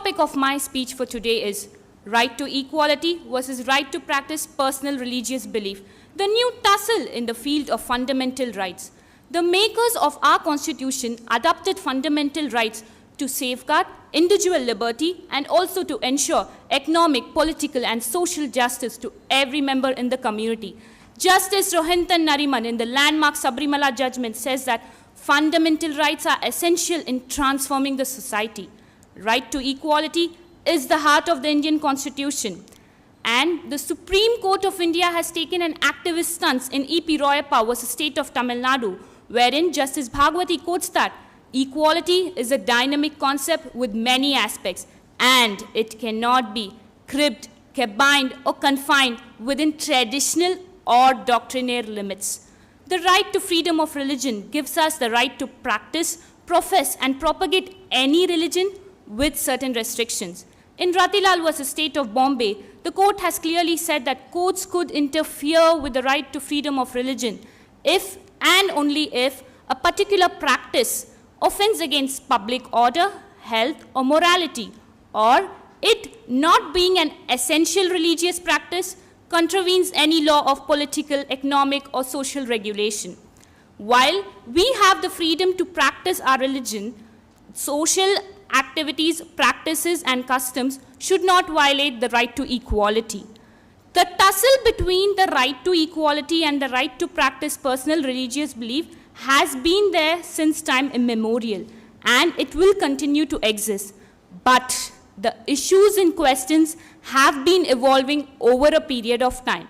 topic of my speech for today is right to equality versus right to practice personal religious belief, the new tussle in the field of fundamental rights. The makers of our Constitution adopted fundamental rights to safeguard individual liberty and also to ensure economic, political, and social justice to every member in the community. Justice Rohinton Nariman in the landmark Sabrimala judgment says that fundamental rights are essential in transforming the society. Right to equality is the heart of the Indian Constitution. And the Supreme Court of India has taken an activist stance in E.P. Royappa versus State of Tamil Nadu, wherein Justice Bhagwati quotes that equality is a dynamic concept with many aspects, and it cannot be cribbed, cabined, or confined within traditional or doctrinaire limits. The right to freedom of religion gives us the right to practice, profess, and propagate any religion with certain restrictions. In Ratilal versus State of Bombay, the court has clearly said that courts could interfere with the right to freedom of religion if and only if a particular practice offends against public order, health, or morality, or it not being an essential religious practice contravenes any law of political, economic, or social regulation. While we have the freedom to practice our religion, social activities, practices, and customs should not violate the right to equality. The tussle between the right to equality and the right to practice personal religious belief has been there since time immemorial, and it will continue to exist. But the issues in questions have been evolving over a period of time.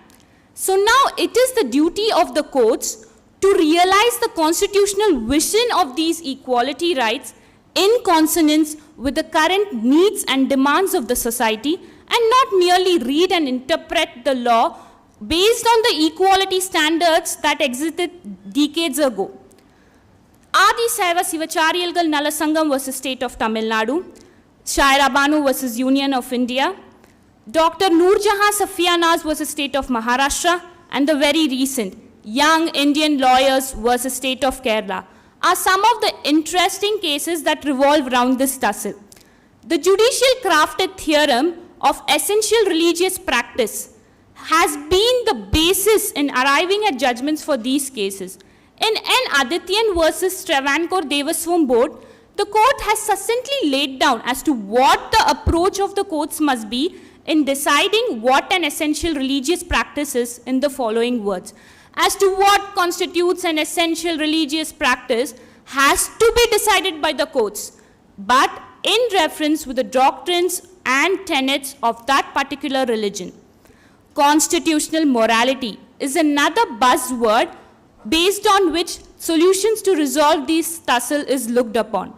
So now it is the duty of the courts to realize the constitutional vision of these equality rights in consonance with the current needs and demands of the society, and not merely read and interpret the law based on the equality standards that existed decades ago. Adi Saiva Sivacharyalgal Nalasangam versus State of Tamil Nadu, Shaira Banu versus Union of India, Dr. Noorjahan Safiya Naz versus State of Maharashtra, and the very recent Young Indian Lawyers versus State of Kerala are some of the interesting cases that revolve around this tussle. The judicial crafted theorem of essential religious practice has been the basis in arriving at judgments for these cases. In N. Adityan versus Travancore Devaswam Board, the court has succinctly laid down as to what the approach of the courts must be in deciding what an essential religious practice is in the following words. As to what constitutes an essential religious practice has to be decided by the courts, but in reference with the doctrines and tenets of that particular religion. Constitutional morality is another buzzword based on which solutions to resolve this tussle is looked upon.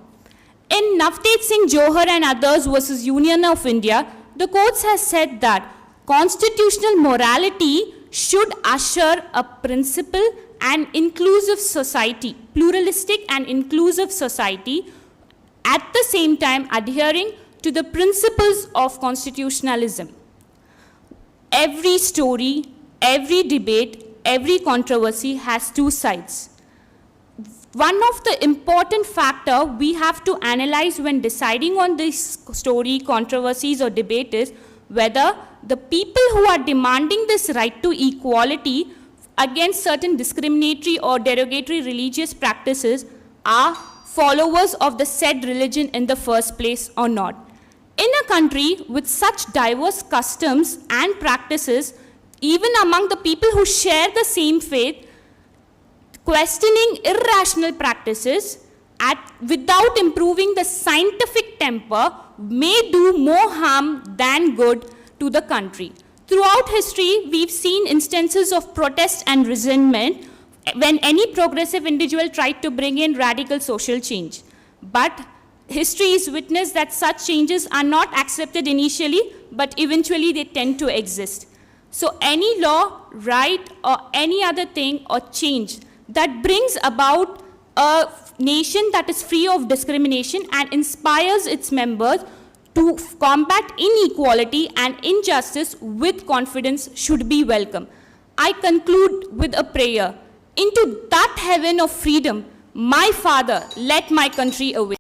In Navteej Singh Johar and others versus Union of India, the courts has said that constitutional morality should assure a principle and inclusive society, pluralistic and inclusive society, at the same time adhering to the principles of constitutionalism. Every story, every debate, every controversy has two sides. One of the important factor we have to analyze when deciding on this story, controversies, or debate is whether the people who are demanding this right to equality against certain discriminatory or derogatory religious practices are followers of the said religion in the first place or not. In a country with such diverse customs and practices, even among the people who share the same faith, questioning irrational practices without improving the scientific temper may do more harm than good to the country. Throughout history, we've seen instances of protest and resentment when any progressive individual tried to bring in radical social change. But history is witness that such changes are not accepted initially, but eventually they tend to exist. So any law, right, or any other thing or change that brings about a nation that is free of discrimination and inspires its members to combat inequality and injustice with confidence should be welcome. I conclude with a prayer. Into that heaven of freedom, my Father, let my country away.